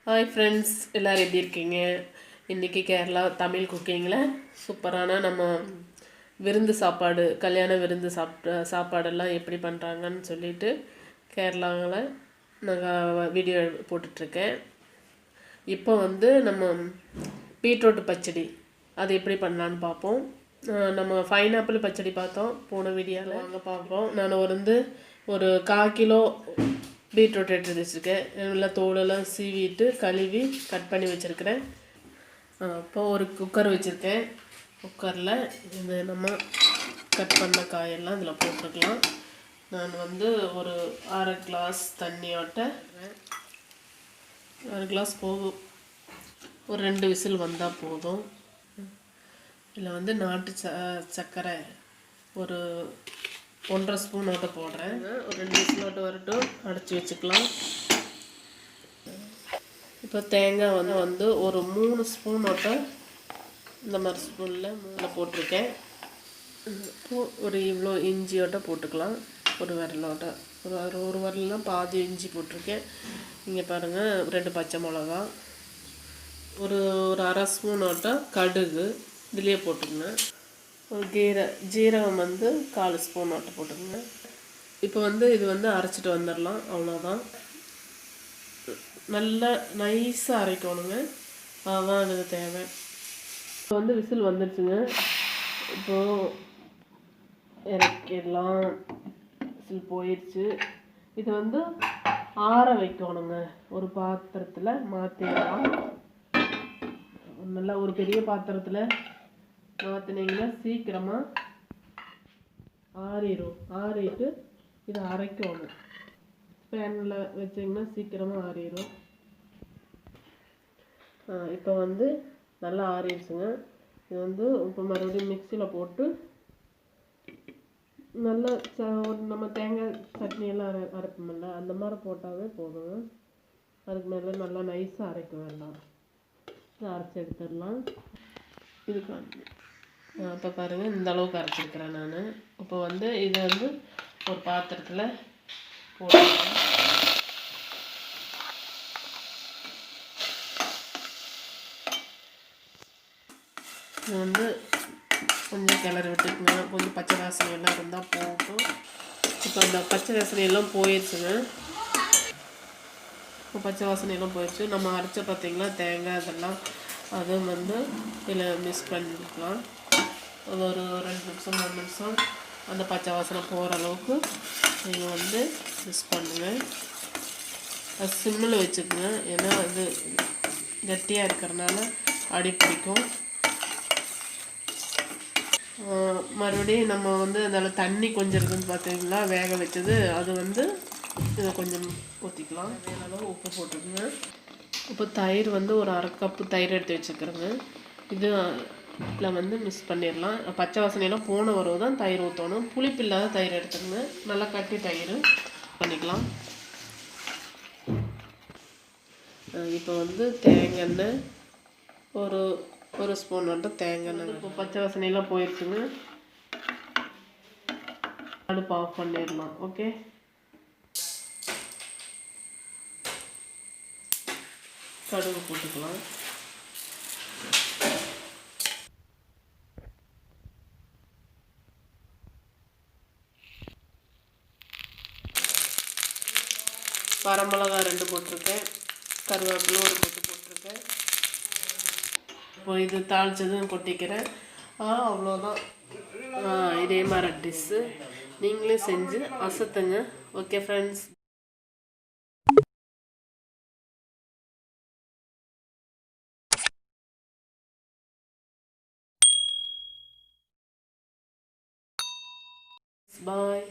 Hi friends, எல்லோரும் எப்படி இருக்கீங்க? இன்றைக்கி கேரளா தமிழ் குக்கிங்கில் சூப்பரான நம்ம விருந்து சாப்பாடு, கல்யாண விருந்து சாப்பாடெல்லாம் எப்படி பண்ணுறாங்கன்னு சொல்லிட்டு கேரளாவில் நாங்கள் வீடியோ போட்டுட்ருக்கேன். இப்போ நம்ம பீட்ரூட் பச்சடி அது எப்படி பண்ணலான்னு பார்ப்போம். நம்ம பைனாப்பிள் பச்சடி பார்த்தோம் போன வீடியோவில். அங்கே பார்ப்போம். நான் ஒரு 1/4 கிலோ பீட்ரூட் எடுத்து வச்சுருக்கேன். நல்லா தோலெல்லாம் சீவிட்டு கழுவி கட் பண்ணி வச்சுருக்கிறேன். இப்போ ஒரு குக்கர் வச்சுருக்கேன். குக்கரில் இது நம்ம கட் பண்ண காயெல்லாம் இதில் போட்டுக்கலாம். நான் ஒரு 1/2 கிளாஸ் தண்ணியோட்ட 1 கிளாஸ் போதும். ஒரு 2 விசில் வந்தால் போதும். இதில் நாட்டு சர்க்கரை ஒரு 1.5 ஸ்பூன் ஓட்ட போடுறேன். ஒரு 2 விசில் ஓட்ட வரட்டும், அடைச்சி வச்சுக்கலாம். இப்போ தேங்காய் ஒரு 3 ஸ்பூன் ஓட்ட இந்த மாதிரி ஸ்பூனில் போட்டிருக்கேன். ஒரு இவ்வளோ இஞ்சியோட்ட போட்டுக்கலாம். ஒரு விரலோட்ட ஒரு விரலாம் பாதி இஞ்சி போட்டிருக்கேன். இங்கே பாருங்கள், 2 பச்சை மிளகா, ஒரு 1/2 ஸ்பூன் ஓட்ட கடுகு இதுலேயே போட்டுக்கங்க. ஒரு ஜீரகம் 1/4 ஸ்பூன் ஓட்ட போட்டுக்கோங்க. இப்போ இது அரைச்சிட்டு வந்துடலாம். அவ்வளோதான். நல்லா நைஸாக அரைக்கணுங்க, அதுதான் எனக்கு தேவை. இப்போ விசில் வந்துடுச்சுங்க. இப்போது இறக்கிடலாம். விசில் போயிடுச்சு. இது ஆற வைக்கணுங்க. ஒரு பாத்திரத்தில் மாற்றிடலாம். நல்லா ஒரு பெரிய பாத்திரத்தில் மாற்றினீங்கன்னா சீக்கிரமாக ஆறிட்டு இதை அரைக்கணும். பேனில் வச்சிங்கன்னா சீக்கிரமாக ஆறிடும். இப்போ நல்லா ஆறிடுச்சுங்க. இது இப்போ மறுபடியும் மிக்சியில் போட்டு நல்லா நம்ம தேங்காய் சட்னியெல்லாம் அரைப்போம்ல, அந்த மாதிரி போட்டாவே போதுங்க. அதுக்கு மேலே நல்லா நைஸாக அரைக்க வேண்டாம். அரைச்சி எடுத்துடலாம். இதுக்கு இப்போ பாருங்கள், இந்த அளவுக்கு அரைச்சிருக்கிறேன் நான். இப்போ இது ஒரு பாத்திரத்தில் போட்டுக்கிறேன். இது கொஞ்சம் கிளறி விட்டுக்குங்க. கொஞ்சம் பச்சை வாசனையெல்லாம் இருந்தால் போட்டும். இப்போ அந்த பச்சை வாசனையெல்லாம் போயிடுச்சுங்க. இப்போ பச்சை வாசனையெல்லாம் போயிடுச்சு. நம்ம அரைச்ச பார்த்திங்களா தேங்காய், அதெல்லாம் அதுவும் இதில் மிக்ஸ் பண்ணிக்கலாம். அது ஒரு 2 நிமிஷம் 3 நிமிஷம் அந்த பச்சை வாசனை போகிற அளவுக்கு நீங்கள் மிக்ஸ் பண்ணுங்கள். அது சிம்மில் வச்சுக்கோங்க. ஏன்னா அது கட்டியாக இருக்கிறனால அடி பிடிக்கும். மறுபடியும் நம்ம அதில் தண்ணி கொஞ்சம் இருக்குதுன்னு பார்த்தீங்களா, வேக வச்சது. அது இதை கொஞ்சம் ஊற்றிக்கலாம். அளவு உப்பு போட்டுக்கோங்க. இப்போ தயிர் ஒரு 1/2 கப்பு தயிர் எடுத்து வச்சுக்கிறேங்க. இது இதில் மிக்ஸ் பண்ணிடலாம். பச்சை வாசனையெல்லாம் போன வரவு தான் தயிர் ஊற்றணும். புளிப்பு இல்லாத தயிர் எடுத்துக்கோங்க. நல்லா கட்டி தயிர் பண்ணிக்கலாம். இப்போ தேங்காய் எண்ணெய் ஒரு ஸ்பூன் தேங்காய் எண்ணெய். இப்போ பச்சை வாசனையெல்லாம் போயிடுச்சுங்க. அடுப்பு ஆஃப் பண்ணிடலாம். ஓகே, கடுகு போட்டுக்கலாம். வரமிளகா 2 போட்டிருக்கேன். கருவேப்பிலை ஒரு போட்டிருக்கேன். இப்போ இது தாளிச்சதும் கொட்டிக்கிறேன். அவ்வளோதான். இதே மாதிரி டிஷ்ஷு நீங்களே செஞ்சு அசத்துங்க. Okay friends. Bye.